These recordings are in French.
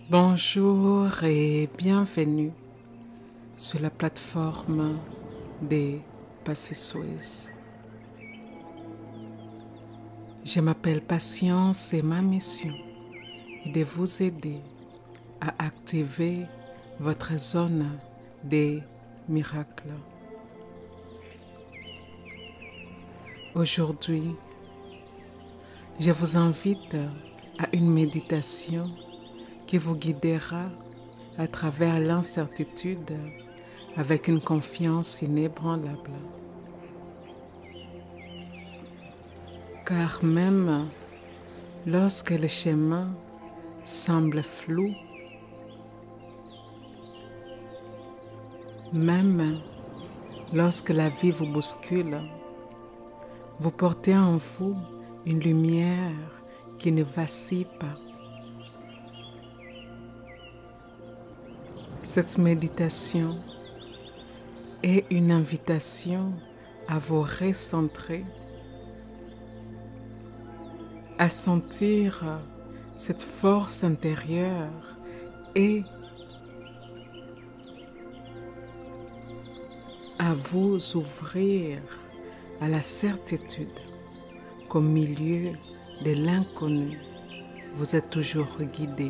Bonjour et bienvenue sur la plateforme des Passé-Suez. Je m'appelle Patience et ma mission est de vous aider à activer votre zone des miracles. Aujourd'hui, je vous invite à une méditation qui vous guidera à travers l'incertitude avec une confiance inébranlable. Car même lorsque le chemin semble flou, même lorsque la vie vous bouscule, vous portez en vous une lumière qui ne vacille pas. Cette méditation est une invitation à vous recentrer, à sentir cette force intérieure et à vous ouvrir à la certitude qu'au milieu de l'inconnu, vous êtes toujours guidé.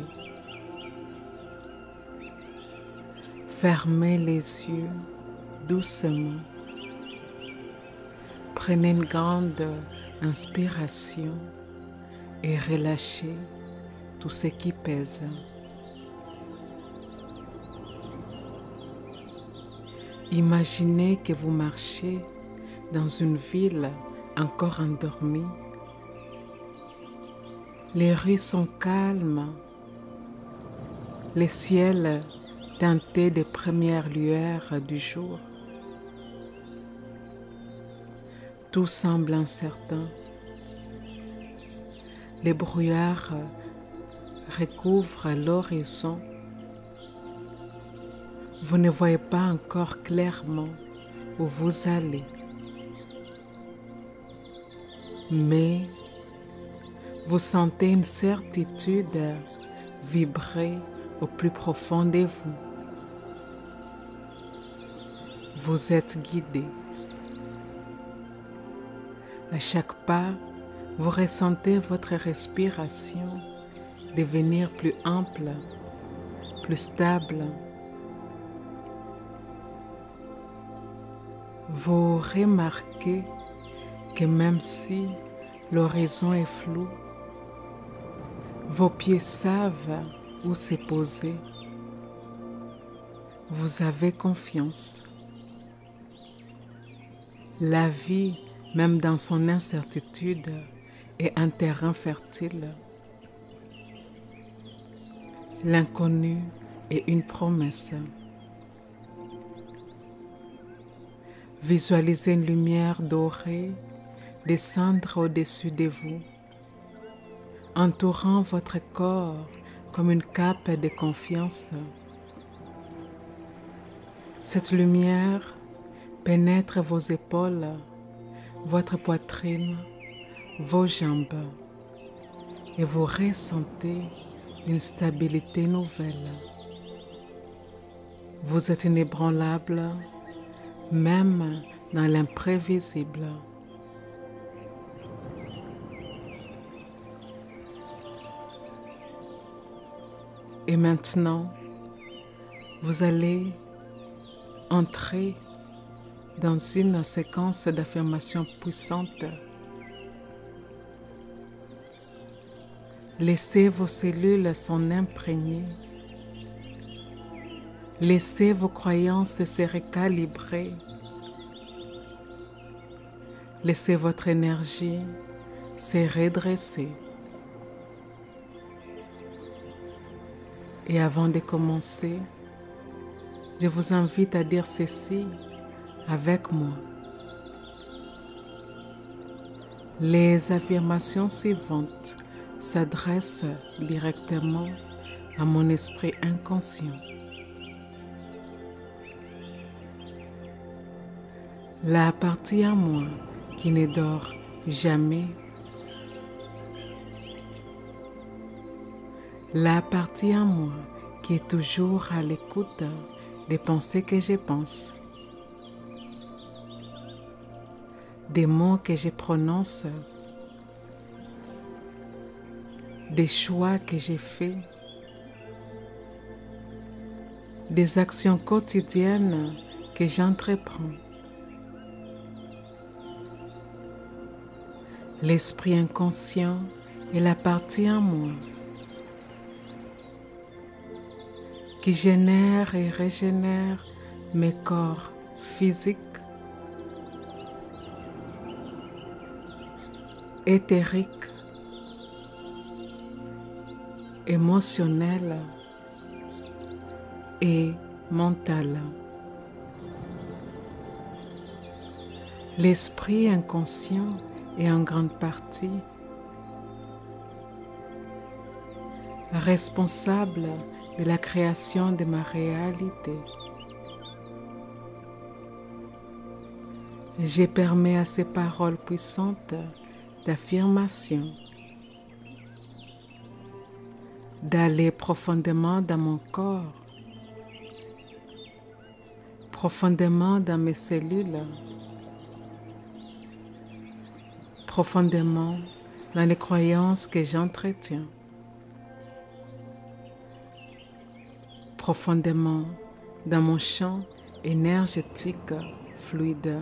Fermez les yeux doucement. Prenez une grande inspiration et relâchez tout ce qui pèse. Imaginez que vous marchez dans une ville encore endormie. Les rues sont calmes. Le ciel teinté des premières lueurs du jour. Tout semble incertain. Les brouillards recouvrent l'horizon. Vous ne voyez pas encore clairement où vous allez. Mais vous sentez une certitude vibrer au plus profond de vous. Vous êtes guidé. À chaque pas, vous ressentez votre respiration devenir plus ample, plus stable. Vous remarquez que même si l'horizon est flou, vos pieds savent où se poser. Vous avez confiance. La vie, même dans son incertitude, est un terrain fertile. L'inconnu est une promesse. Visualisez une lumière dorée descendre au-dessus de vous, entourant votre corps comme une cape de confiance. Cette lumière pénètre vos épaules, votre poitrine, vos jambes, et vous ressentez une stabilité nouvelle. Vous êtes inébranlable, même dans l'imprévisible. Et maintenant, vous allez entrer dans une séquence d'affirmations puissantes. Laissez vos cellules s'en imprégner. Laissez vos croyances se recalibrer. Laissez votre énergie se redresser. Et avant de commencer, je vous invite à dire ceci avec moi. Les affirmations suivantes s'adressent directement à mon esprit inconscient. La partie en moi qui ne dort jamais la partie en moi qui est toujours à l'écoute des pensées que je pense, des mots que je prononce, des choix que j'ai faits, des actions quotidiennes que j'entreprends. L'esprit inconscient est la partie en moi qui génère et régénère mes corps physiques, éthériques, émotionnels et mentaux. L'esprit inconscient est en grande partie responsable de la création de ma réalité. Je permets à ces paroles puissantes d'affirmation d'aller profondément dans mon corps, profondément dans mes cellules, profondément dans les croyances que j'entretiens, profondément dans mon champ énergétique fluide.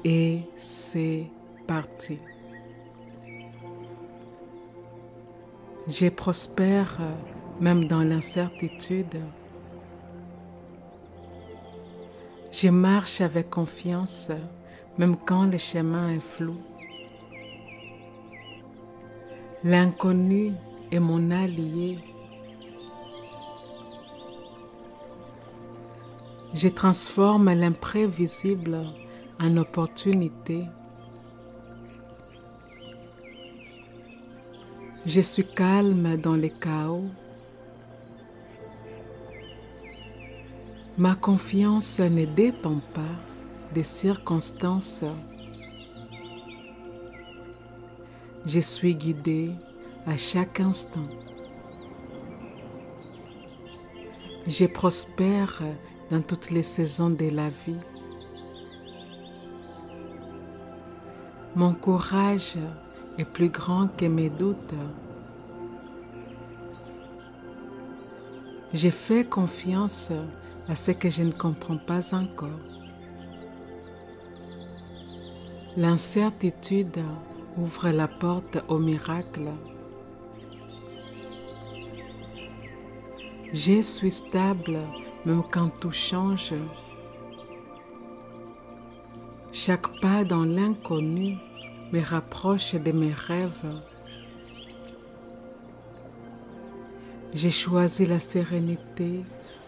Et c'est parti. Je prospère même dans l'incertitude. Je marche avec confiance même quand le chemin est flou. L'inconnu est mon allié. Je transforme l'imprévisible en opportunité. Je suis calme dans le chaos. Ma confiance ne dépend pas des circonstances. Je suis guidée à chaque instant. Je prospère dans toutes les saisons de la vie. Mon courage est plus grand que mes doutes. Je fais confiance à ce que je ne comprends pas encore. L'incertitude ouvre la porte au miracle. Je suis stable même quand tout change. Chaque pas dans l'inconnu me rapproche de mes rêves. J'ai choisi la sérénité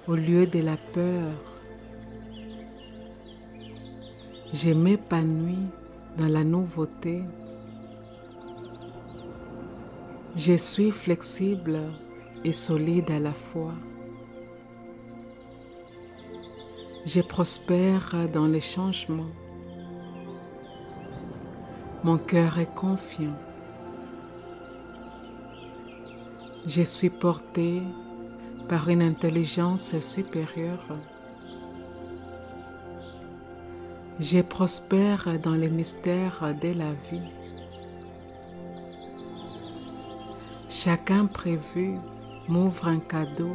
au lieu de la peur. Je m'épanouis dans la nouveauté. Je suis flexible et solide à la fois. Je prospère dans les changements. Mon cœur est confiant. Je suis porté par une intelligence supérieure. Je prospère dans les mystères de la vie. Chaque imprévu m'ouvre un cadeau.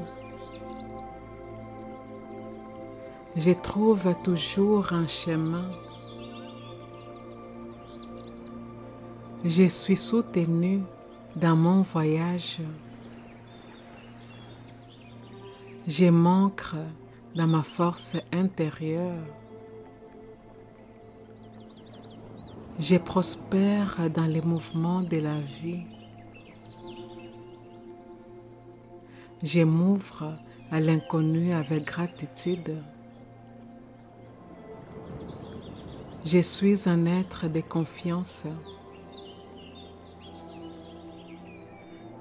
Je trouve toujours un chemin. Je suis soutenu dans mon voyage. Je m'ancre dans ma force intérieure. Je prospère dans les mouvements de la vie. Je m'ouvre à l'inconnu avec gratitude. Je suis un être de confiance.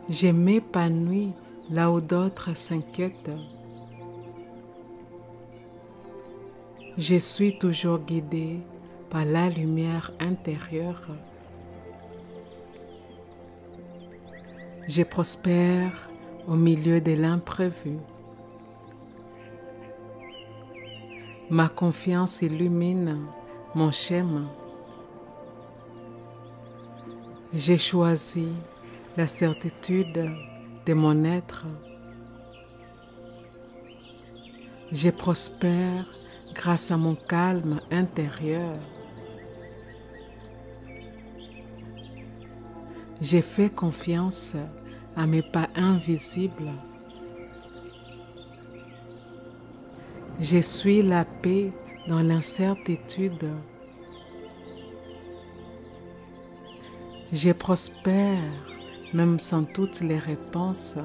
Je m'épanouis là où d'autres s'inquiètent. Je suis toujours guidé par la lumière intérieure. Je prospère au milieu de l'imprévu. Ma confiance illumine mon chemin. J'ai choisi la certitude de mon être. Je prospère grâce à mon calme intérieur. J'ai fait confiance à mes pas invisibles. Je suis la paix dans l'incertitude. Je prospère même sans toutes les réponses.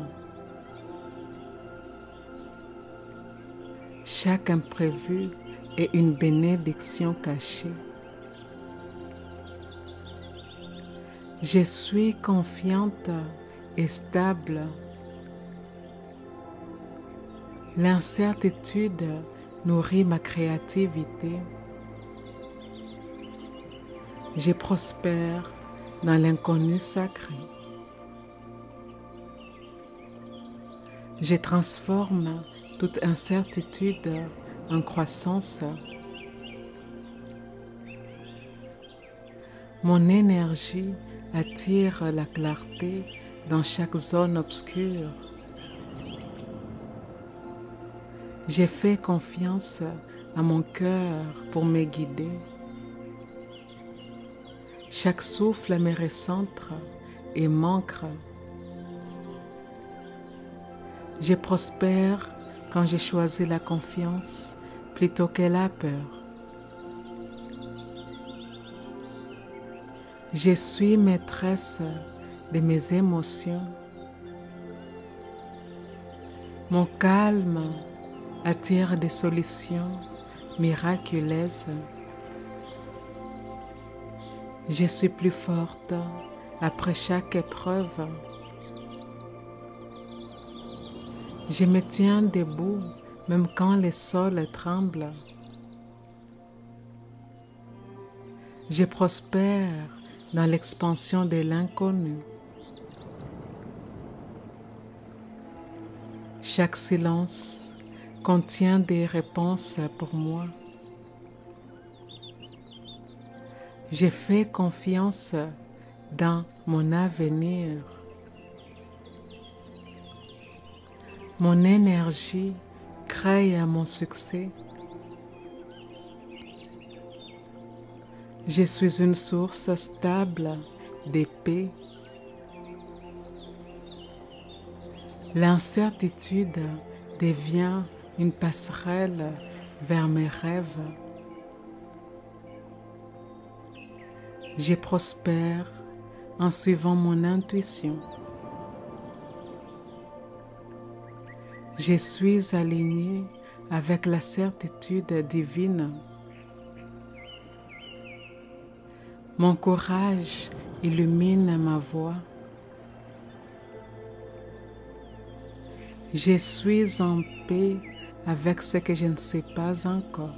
Chaque imprévu est une bénédiction cachée. Je suis confiante et stable. L'incertitude nourrit ma créativité. Je prospère dans l'inconnu sacré. Je transforme toute incertitude en croissance. Mon énergie attire la clarté dans chaque zone obscure. J'ai fait confiance à mon cœur pour me guider. Chaque souffle me recentre et m'ancre. Je prospère quand j'ai choisi la confiance plutôt que la peur. Je suis maîtresse de mes émotions. Mon calme attire des solutions miraculeuses. Je suis plus forte après chaque épreuve. Je me tiens debout même quand le sol tremble. Je prospère dans l'expansion de l'inconnu. Chaque silence contient des réponses pour moi. J'ai fait confiance dans mon avenir. Mon énergie crée mon succès. Je suis une source stable de paix. L'incertitude devient une passerelle vers mes rêves. Je prospère en suivant mon intuition. Je suis alignée avec la certitude divine. Mon courage illumine ma voie. Je suis en paix avec ce que je ne sais pas encore.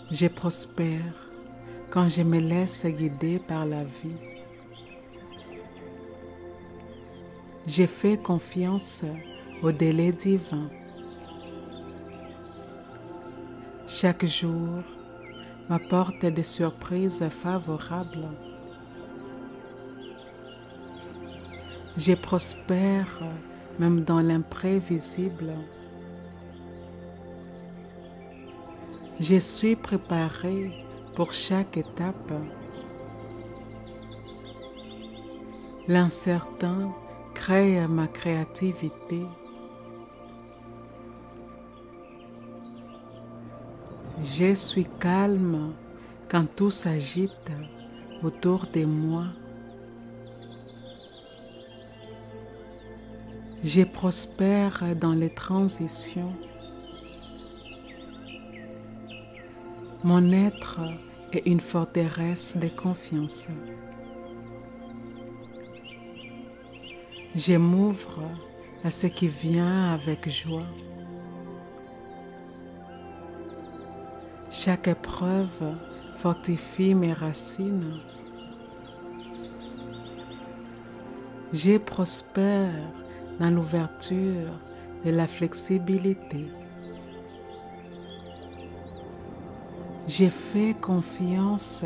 Je prospère quand je me laisse guider par la vie. Je fais confiance au délai divin. Chaque jour m'apporte des surprises favorables. Je prospère même dans l'imprévisible. Je suis préparée pour chaque étape. L'incertain crée ma créativité. Je suis calme quand tout s'agite autour de moi. Je prospère dans les transitions. Mon être est une forteresse de confiance. Je m'ouvre à ce qui vient avec joie. Chaque épreuve fortifie mes racines. Je prospère dans l'ouverture et la flexibilité. Je fais confiance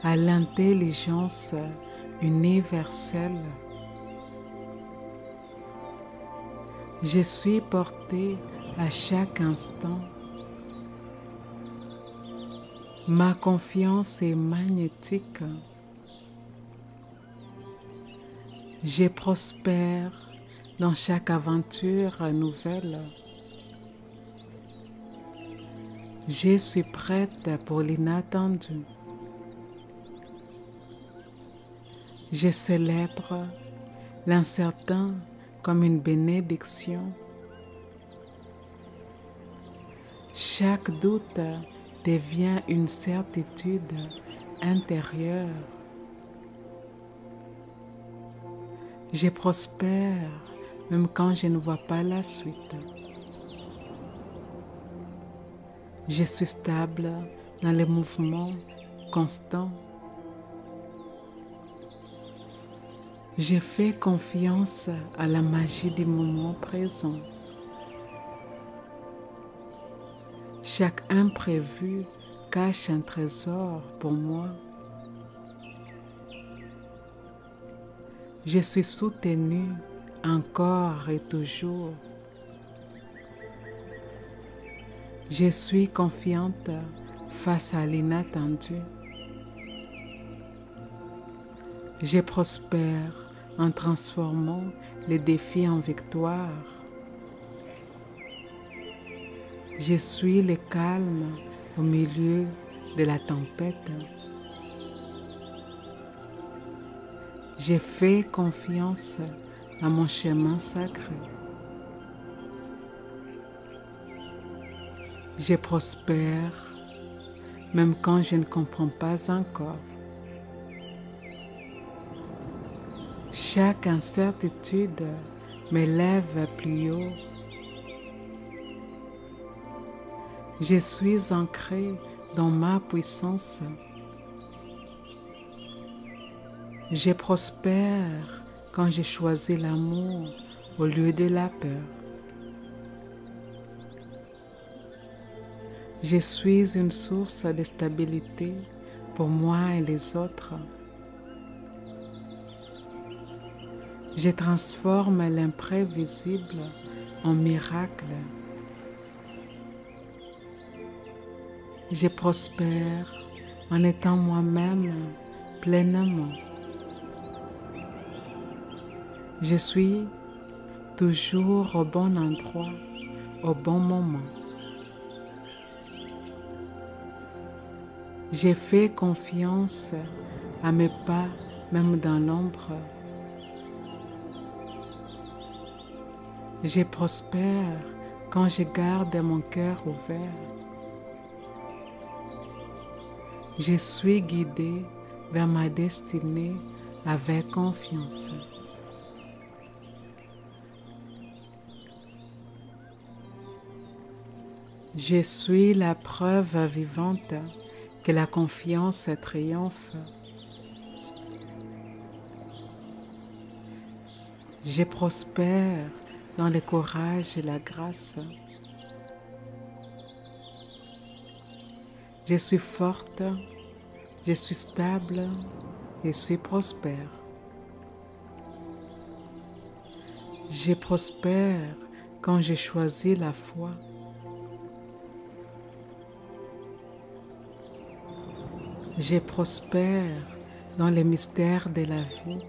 à l'intelligence universelle. Je suis porté à chaque instant. Ma confiance est magnétique. Je prospère dans chaque aventure nouvelle. Je suis prête pour l'inattendu. Je célèbre l'incertain comme une bénédiction. Chaque doute devient une certitude intérieure. Je prospère même quand je ne vois pas la suite. Je suis stable dans les mouvements constants. Je fais confiance à la magie du moment présent. Chaque imprévu cache un trésor pour moi. Je suis soutenue encore et toujours. Je suis confiante face à l'inattendu. Je prospère en transformant les défis en victoire. Je suis le calme au milieu de la tempête. Je fais confiance à mon chemin sacré. Je prospère même quand je ne comprends pas encore. Chaque incertitude m'élève plus haut. Je suis ancré dans ma puissance. Je prospère quand j'ai choisi l'amour au lieu de la peur. Je suis une source de stabilité pour moi et les autres. Je transforme l'imprévisible en miracle. Je prospère en étant moi-même pleinement. Je suis toujours au bon endroit, au bon moment. J'ai fait confiance à mes pas, même dans l'ombre. Je prospère quand je garde mon cœur ouvert. Je suis guidée vers ma destinée avec confiance. Je suis la preuve vivante que la confiance triomphe. Je prospère dans le courage et la grâce. Je suis forte, je suis stable et je suis prospère. Je prospère quand j'ai choisi la foi. Je prospère dans les mystères de la vie.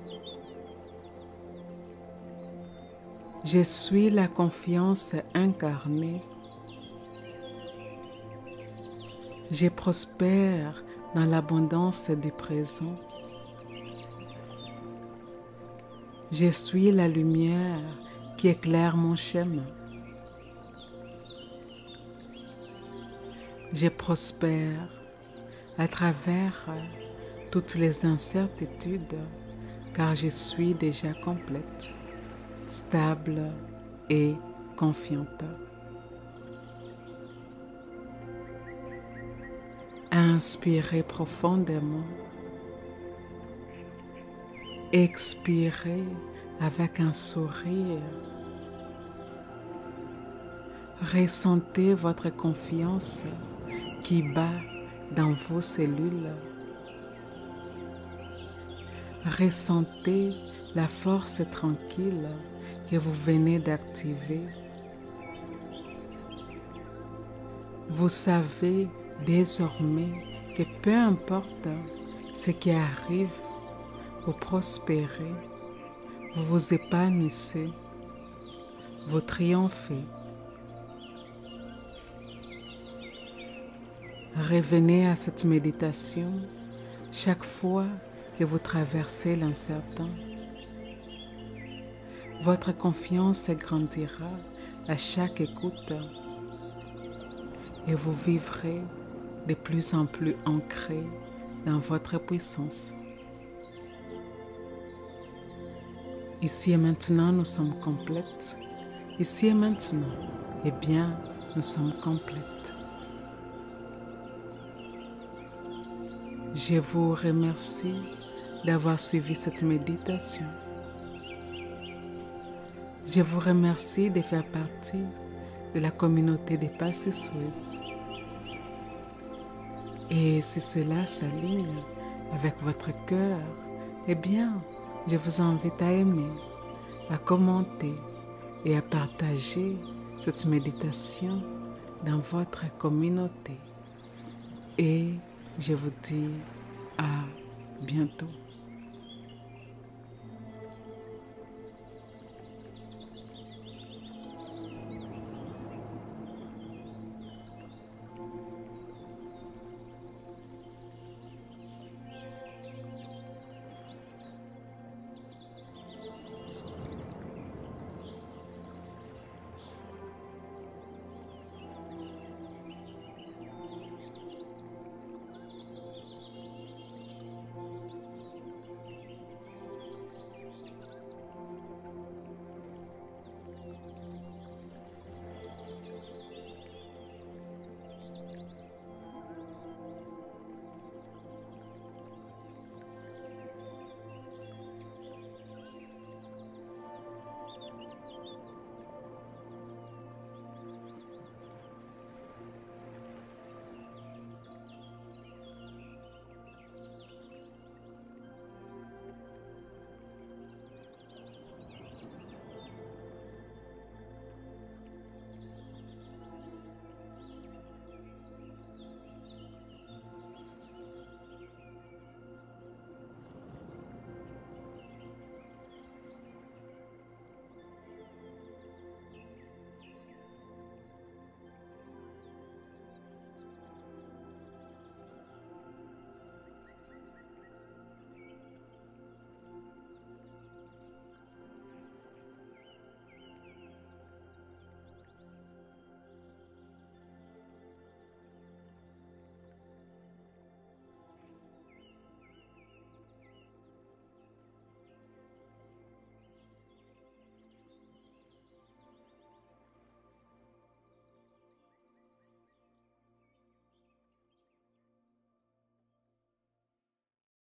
Je suis la confiance incarnée. Je prospère dans l'abondance du présent. Je suis la lumière qui éclaire mon chemin. Je prospère à travers toutes les incertitudes, car je suis déjà complète, stable et confiante. Inspirez profondément. Expirez avec un sourire. Ressentez votre confiance qui bat dans vos cellules. Ressentez la force tranquille que vous venez d'activer. Vous savez désormais que peu importe ce qui arrive, vous prospérez, vous vous épanouissez, vous triomphez. Revenez à cette méditation chaque fois que vous traversez l'incertain. Votre confiance grandira à chaque écoute et vous vivrez de plus en plus ancré dans votre puissance. Ici et maintenant, nous sommes complètes. Ici et maintenant, eh bien, nous sommes complètes. Je vous remercie d'avoir suivi cette méditation. Je vous remercie de faire partie de la communauté des Passés Suisses. Et si cela s'aligne avec votre cœur, eh bien, je vous invite à aimer, à commenter et à partager cette méditation dans votre communauté. Et je vous dis à bientôt.